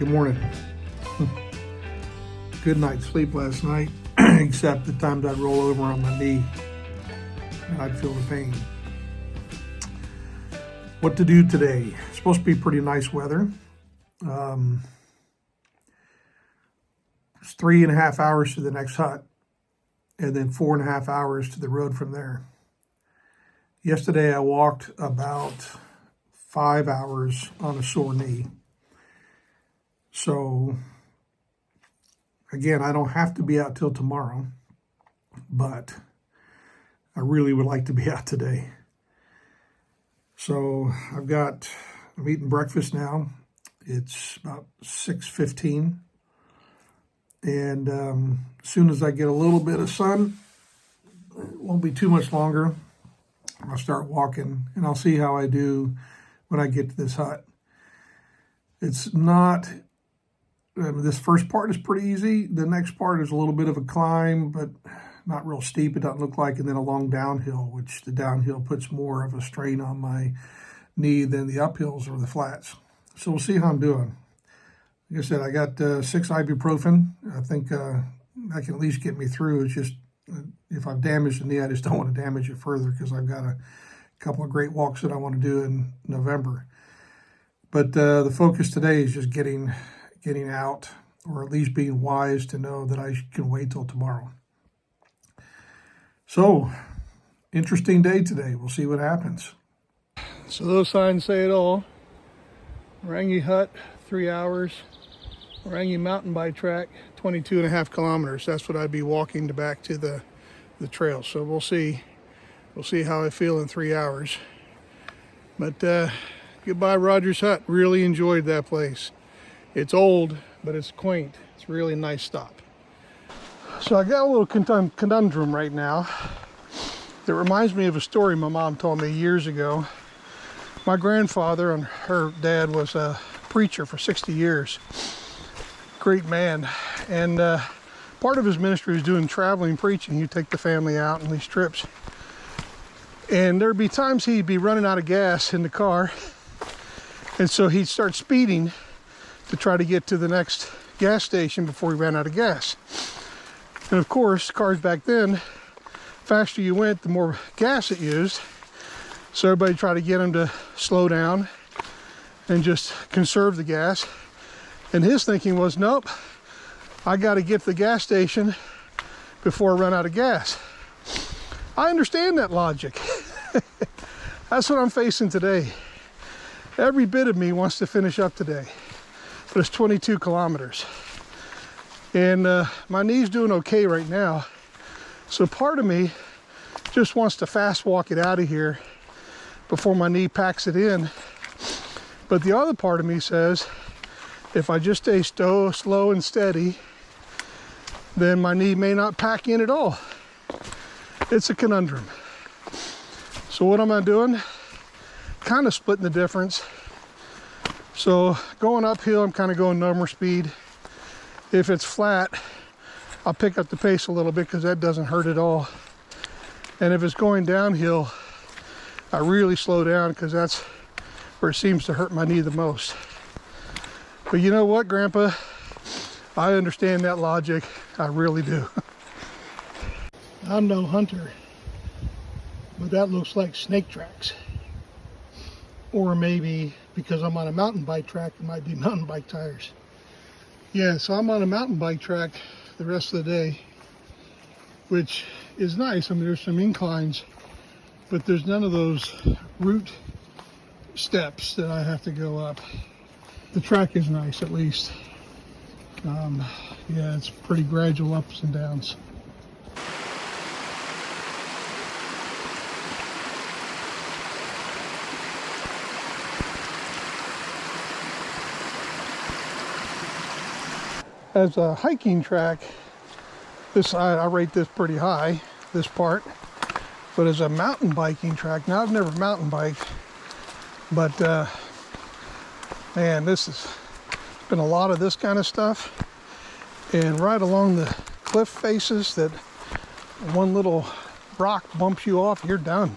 Good morning. Good night's sleep last night, except the times I'd roll over on my knee and I'd feel the pain. What to do today? It's supposed to be pretty nice weather. It's 3.5 hours to the next hut, and then 4.5 hours to the road from there. Yesterday I walked about 5 hours on a sore knee. So again, I don't have to be out till tomorrow, but I really would like to be out today. So I'm eating breakfast now. It's about 6:15. And as soon as I get a little bit of sun, it won't be too much longer, I'll start walking, and I'll see how I do when I get to this hut. It's not, this first part is pretty easy. The next part is a little bit of a climb, but not real steep, it doesn't look like, and then a long downhill, which the downhill puts more of a strain on my knee than the uphills or the flats. So we'll see how I'm doing. Like I said, I got 6 ibuprofen. I think that can at least get me through. It's just, if I've damaged the knee, I just don't want to damage it further because I've got a couple of great walks that I want to do in November. But the focus today is just getting out, or at least being wise to know that I can wait till tomorrow. So, interesting day today. We'll see what happens. So those signs say it all. Rangi Hut, 3 hours. Rangi mountain bike track, 22.5 kilometers. That's what I'd be walking back to the trail. So we'll see. We'll see how I feel in 3 hours. But goodbye Rogers Hut. Really enjoyed that place. It's old, but it's quaint. It's a really nice stop. So I got a little conundrum right now that reminds me of a story my mom told me years ago. My grandfather and her dad was a preacher for 60 years. Great man. And part of his ministry was doing traveling preaching. He'd take the family out on these trips. And there'd be times he'd be running out of gas in the car. And so he'd start speeding to try to get to the next gas station before he ran out of gas. And of course, cars back then, faster you went, the more gas it used. So everybody tried to get him to slow down and just conserve the gas. And his thinking was, nope, I got to get to the gas station before I run out of gas. I understand that logic. That's what I'm facing today. Every bit of me wants to finish up today, but it's 22 kilometers. And my knee's doing okay right now. So part of me just wants to fast walk it out of here before my knee packs it in. But the other part of me says, if I just stay slow and steady, then my knee may not pack in at all. It's a conundrum. So what am I doing? Kind of splitting the difference. So going uphill, I'm kind of going normal speed. If it's flat, I'll pick up the pace a little bit because that doesn't hurt at all. And if it's going downhill, I really slow down because that's where it seems to hurt my knee the most. But you know what, Grandpa? I understand that logic. I really do. I'm no hunter, but that looks like snake tracks. Or maybe because I'm on a mountain bike track, it might be mountain bike tires. Yeah, so I'm on a mountain bike track the rest of the day, which is nice. I mean, there's some inclines, but there's none of those route steps that I have to go up. The track is nice, at least. Yeah, it's pretty gradual ups and downs. As a hiking track, I rate this pretty high, this part. But as a mountain biking track, now I've never mountain biked, but man, this has been a lot of this kind of stuff. And right along the cliff faces that one little rock bumps you off, you're done.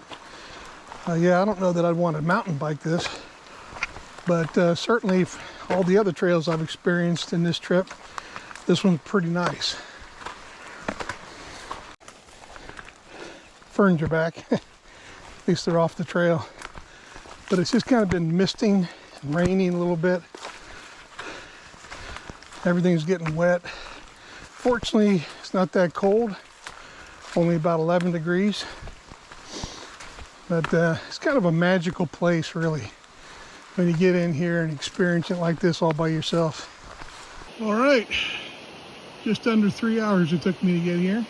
Yeah, I don't know that I'd want to mountain bike this, but certainly all the other trails I've experienced in this trip, this one's pretty nice. Ferns are back. At least they're off the trail. But it's just kind of been misting and raining a little bit. Everything's getting wet. Fortunately, it's not that cold. Only about 11 degrees. But it's kind of a magical place, really, when you get in here and experience it like this all by yourself. All right, just under 3 hours it took me to get here.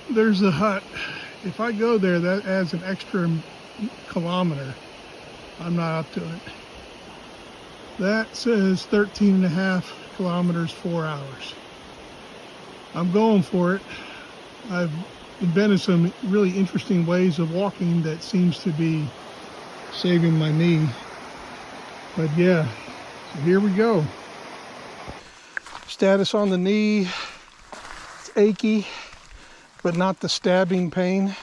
There's the hut. If I go there, that adds an extra kilometer. I'm not up to it. That says 13.5 kilometers, 4 hours. I'm going for it. I've invented some really interesting ways of walking that seems to be saving my knee. But yeah, so here we go. Status on the knee, it's achy, but not the stabbing pain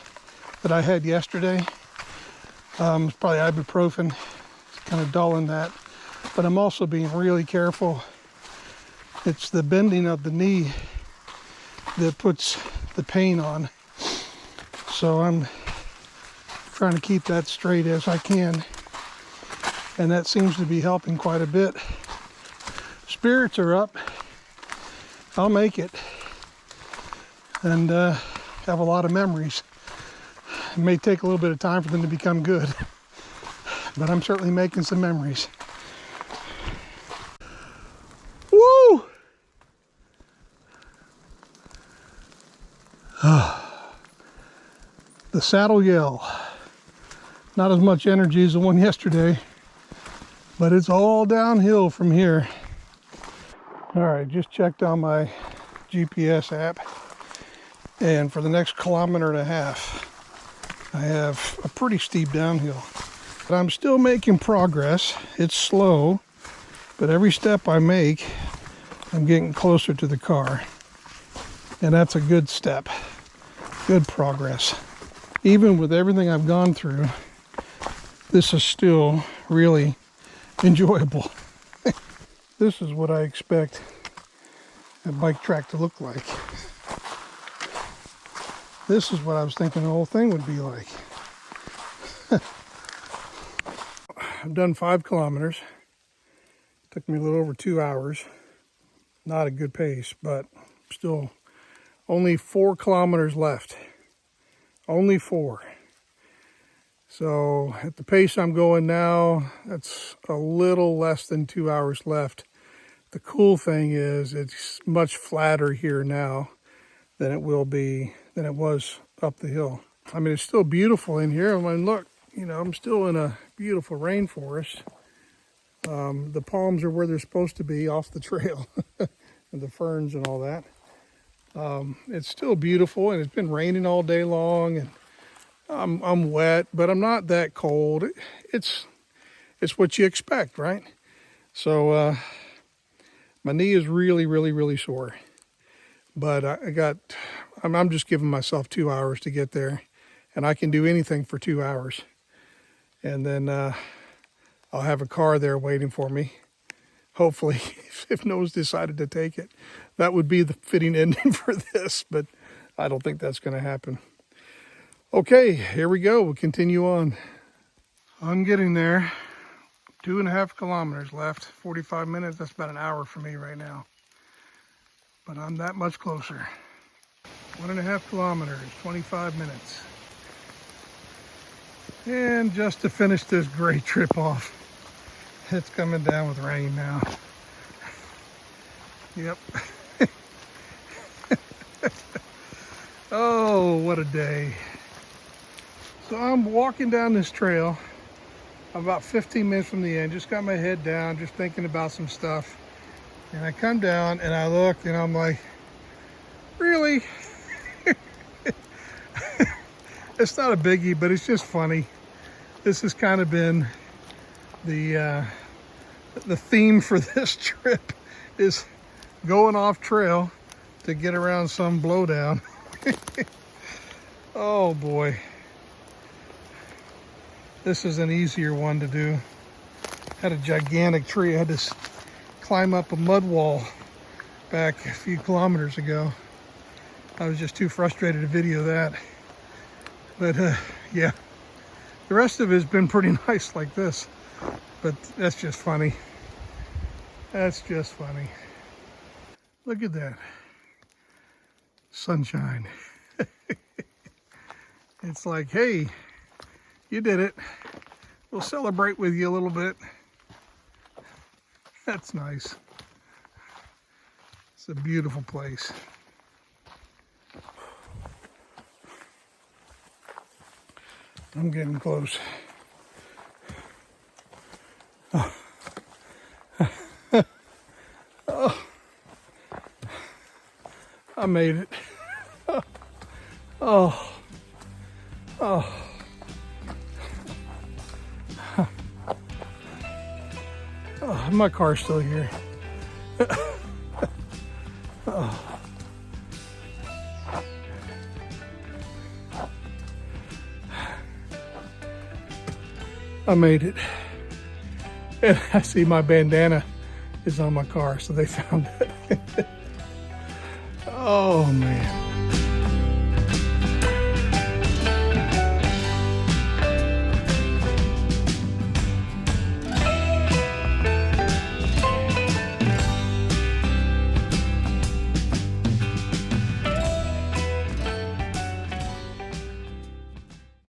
that I had yesterday. It's probably ibuprofen. It's kind of dulling that. But I'm also being really careful. It's the bending of the knee that puts the pain on. So I'm trying to keep that straight as I can. And that seems to be helping quite a bit. Spirits are up. I'll make it. And have a lot of memories. It may take a little bit of time for them to become good. But I'm certainly making some memories. Woo! The saddle yell. Not as much energy as the one yesterday, but it's all downhill from here. All right, just checked on my GPS app, and for the next 1.5 kilometers, I have a pretty steep downhill. But I'm still making progress. It's slow, but every step I make, I'm getting closer to the car. And that's a good step, good progress. Even with everything I've gone through, this is still really enjoyable. This is what I expect a bike track to look like. This is what I was thinking the whole thing would be like. I've done 5 kilometers. Took me a little over 2 hours. Not a good pace, but still only 4 kilometers left. Only 4. So at the pace I'm going now, that's a little less than 2 hours left. The cool thing is it's much flatter here now than it was up the hill. I mean, it's still beautiful in here. I mean, look, you know, I'm still in a beautiful rainforest. The palms are where they're supposed to be, off the trail, and the ferns and all that. It's still beautiful, and it's been raining all day long, and I'm wet, but I'm not that cold. It's what you expect, right? So my knee is really, really, really sore, but I'm just giving myself 2 hours to get there, and I can do anything for 2 hours, and then I'll have a car there waiting for me. Hopefully, if no one's decided to take it. That would be the fitting ending for this, but I don't think that's going to happen. Okay, here we go. We'll continue on. I'm getting there. 2.5 kilometers left. 45 minutes. That's about an hour for me right now. But I'm that much closer. 1.5 kilometers, 25 minutes. And just to finish this great trip off, it's coming down with rain now. Yep. Oh, what a day. So I'm walking down this trail. I'm about 15 minutes from the end. Just got my head down, just thinking about some stuff. And I come down and I look and I'm like, really? It's not a biggie, but it's just funny. This has kind of been the theme for this trip, is going off trail to get around some blowdown. Oh boy. This is an easier one to do. had a gigantic tree. I had to climb up a mud wall back a few kilometers ago. I was just too frustrated to video that. But yeah, the rest of it has been pretty nice like this. But that's just funny. That's just funny. Look at that. Sunshine. It's like, hey, you did it. We'll celebrate with you a little bit. That's nice. It's a beautiful place. I'm getting close. Oh. Oh. I made it. Oh. Oh. Oh, my car's still here. Oh. I made it. And I see my bandana is on my car, so they found it. Oh man.